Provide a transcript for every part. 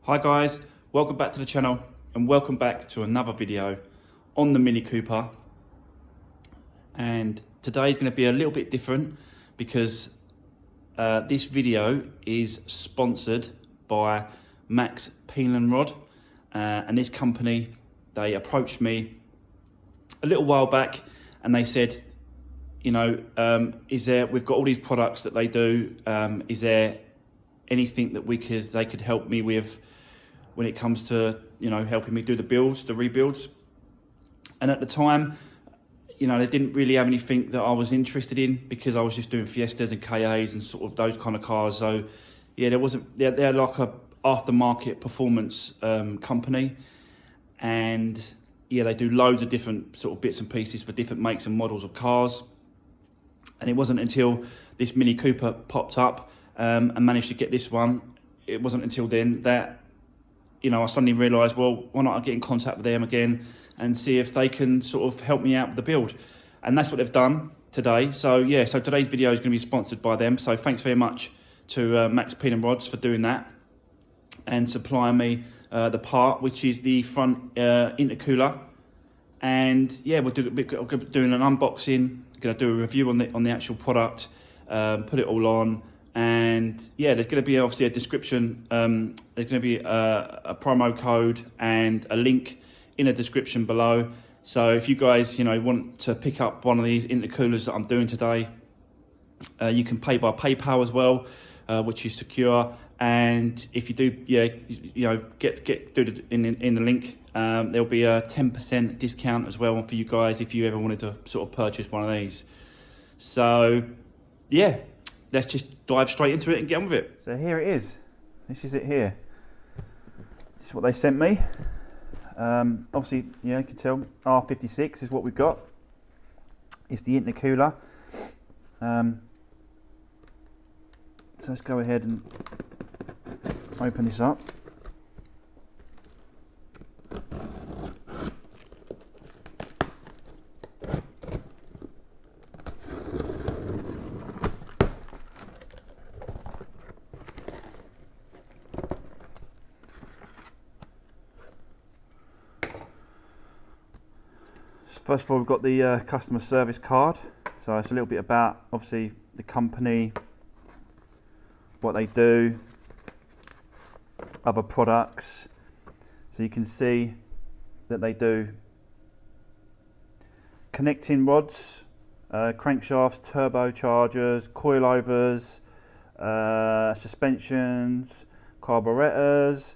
Hi guys, welcome back to the channel and welcome back to another video on the Mini Cooper. And today's going to be a little bit different because this video is sponsored by Maxpeeding and this company, they approached me a little while back and they said, you know, we've got all these products that they do, is there anything that they could help me with when it comes to, you know, helping me do the rebuilds. And at the time, you know, they didn't really have anything that I was interested in because I was just doing Fiestas and KAs and sort of those kind of cars. So yeah, they're like a aftermarket performance company. And yeah, they do loads of different sort of bits and pieces for different makes and models of cars. And it wasn't until this Mini Cooper popped up and managed to get this one, it wasn't until then that, you know, I suddenly realised, well, why not I get in contact with them again and see if they can sort of help me out with the build. And that's what they've done today. So yeah, so today's video is going to be sponsored by them. So thanks very much to Maxpeeding for doing that and supplying me the part, which is the front intercooler. And yeah, we're doing an unboxing, going to do a review on the actual product, put it all on. And yeah, there's going to be obviously a description, there's going to be a promo code and a link in the description below. So if you guys, you know, want to pick up one of these intercoolers that I'm doing today, you can pay by PayPal as well, which is secure. And if you do, yeah, you know, do it in the link, there'll be a 10% discount as well for you guys if you ever wanted to sort of purchase one of these. So yeah, let's just dive straight into it and get on with it. So here it is. This is it here. This is what they sent me. Obviously, yeah, you can tell R56 is what we've got. It's the intercooler. So let's go ahead and open this up. First of all, we've got the customer service card. So it's a little bit about, obviously, the company, what they do, other products. So you can see that they do connecting rods, crankshafts, turbochargers, coilovers, suspensions, carburetors.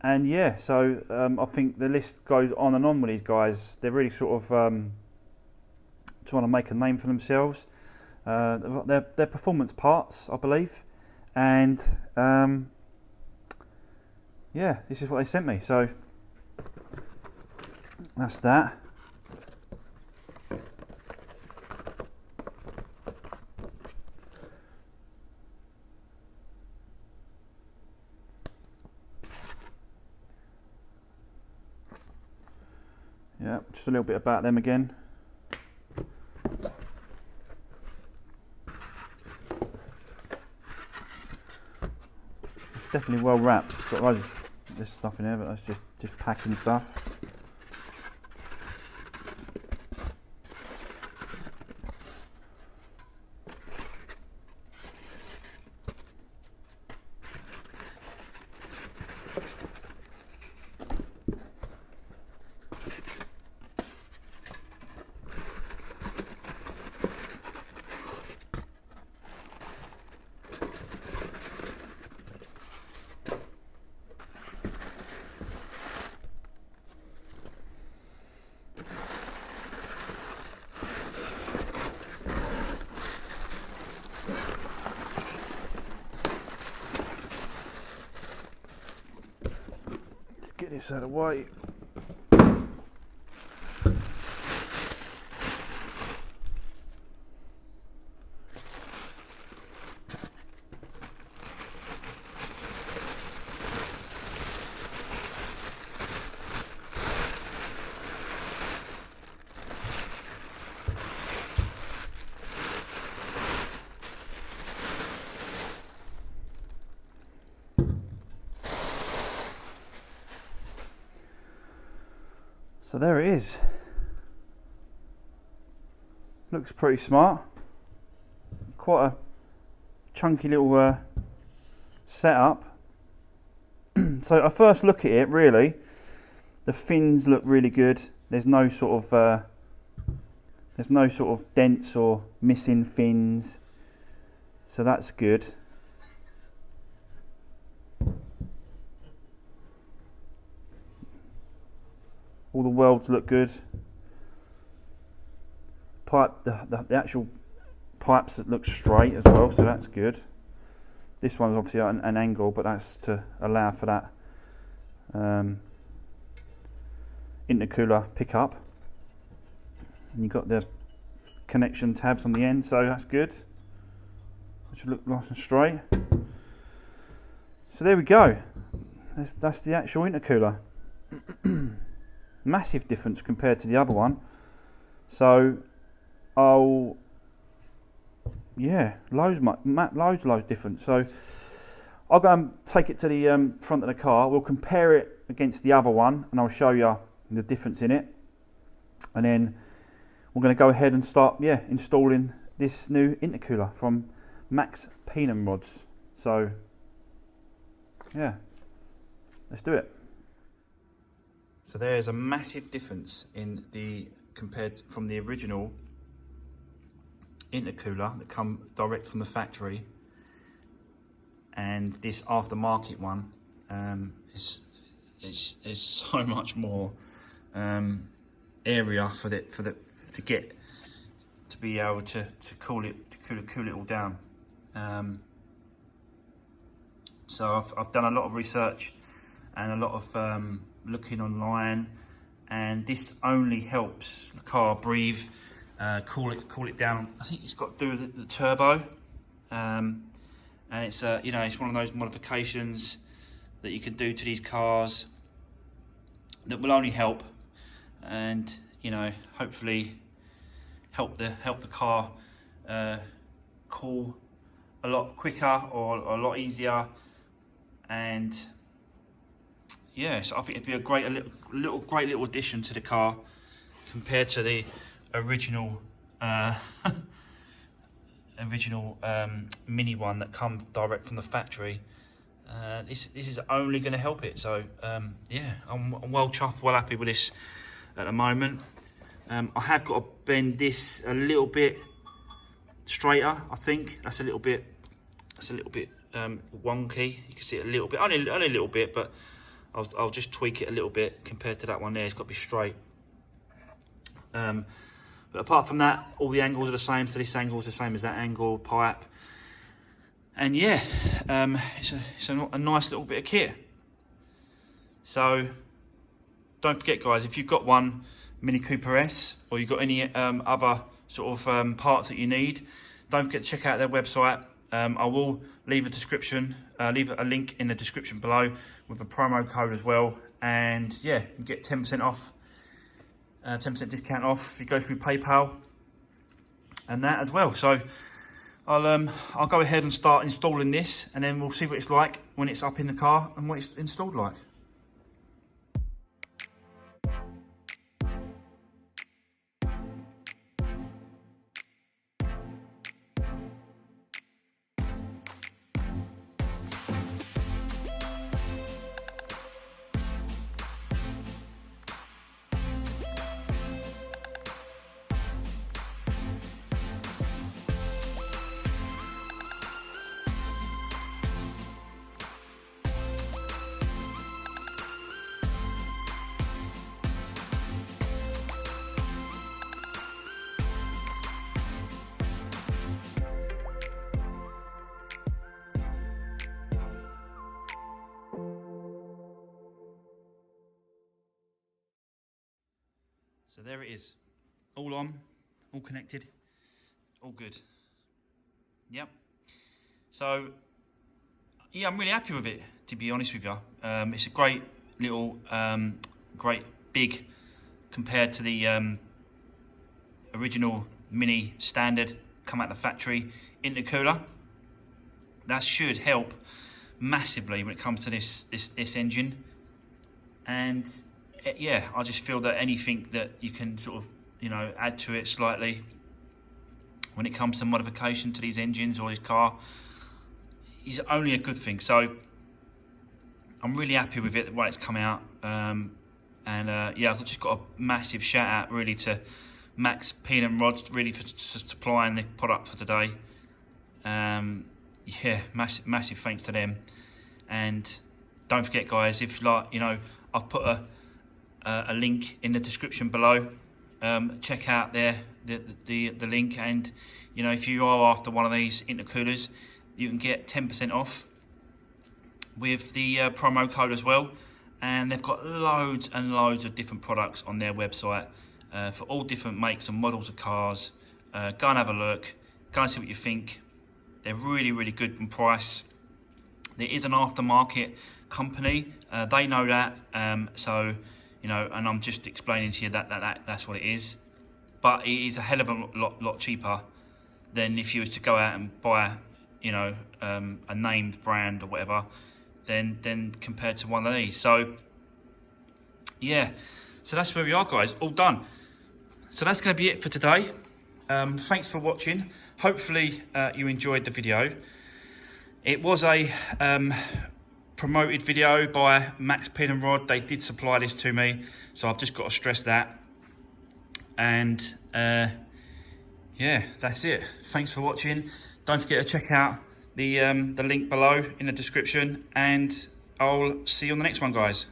And yeah, so I think the list goes on and on with these guys. They're really sort of trying to make a name for themselves. They're performance parts, I believe. And yeah, this is what they sent me. So that's that. Yeah, just a little bit about them again. It's definitely well wrapped. It's got loads of this stuff in there, but that's just packing stuff. Get this out of the way. So there it is. Looks pretty smart. Quite a chunky little setup. So at first look at it, really, the fins look really good. There's no sort of dents or missing fins, so that's good. All the welds look good. The actual pipes that look straight as well, so that's good. This one's obviously an angle, but that's to allow for that intercooler pickup. And you've got the connection tabs on the end, so that's good. It should look nice and straight. So there we go. That's the actual intercooler. Massive difference compared to the other one. So loads different. So I'll go and take it to the front of the car. We'll compare it against the other one, and I'll show you the difference in it. And then we're going to go ahead and start installing this new intercooler from Maxpeeding rods. So yeah, let's do it. So there's a massive difference in compared from the original intercooler that come direct from the factory, and this aftermarket one. Is so much more area to be able to cool it all down. So I've done a lot of research and a lot of looking online, and this only helps the car breathe, cool it down. I think it's got to do with the turbo, and it's it's one of those modifications that you can do to these cars that will only help, and hopefully help the car cool a lot quicker or a lot easier. And yeah, so I think it'd be a great little addition to the car compared to the original mini one that comes direct from the factory. This is only going to help it. So yeah, I'm well chuffed, well happy with this at the moment. I have got to bend this a little bit straighter. I think that's a little bit wonky. You can see it a little bit, only a little bit, but I'll just tweak it a little bit compared to that one there. It's got to be straight. But apart from that, all the angles are the same. So this angle is the same as that angle, pipe. And yeah, it's a nice little bit of kit. So don't forget, guys, if you've got one Mini Cooper S, or you've got any other sort of parts that you need, don't forget to check out their website. I will leave leave a link in the description below with a promo code as well. And yeah, you get 10% off, 10% discount off if you go through PayPal and that as well. So I'll go ahead and start installing this, and then we'll see what it's like when it's up in the car and what it's installed like. So there it is, all on, all connected, all good. Yep. So yeah, I'm really happy with it, to be honest with you. It's a great little, great big compared to the original Mini standard come out of the factory intercooler. That should help massively when it comes to this engine. And yeah, I just feel that anything that you can sort of, you know, add to it slightly when it comes to modification to these engines or this car is only a good thing. So I'm really happy with it, the way it's come out. Yeah, I've just got a massive shout out really to Maxpeeding Rods, really for supplying the product for today. Yeah, massive thanks to them. And don't forget, guys, if, like, you know, I've put a link in the description below. Check out there the link, and you know, if you are after one of these intercoolers, you can get 10% off with the promo code as well. And they've got loads and loads of different products on their website for all different makes and models of cars. Go and have a look, go and see what you think. They're really, really good in price. There is an aftermarket company, they know that, so, you know, and I'm just explaining to you that's what it is. But it is a hell of a lot cheaper than if you was to go out and buy, you know, a named brand or whatever, then compared to one of these. So yeah, so that's where we are, guys, all done. So that's going to be it for today. Thanks for watching. Hopefully you enjoyed the video. It was a promoted video by Maxpeeding Rod. They did supply this to me, so I've just got to stress that. And yeah, that's it. Thanks for watching. Don't forget to check out the link below in the description, and I'll see you on the next one, guys.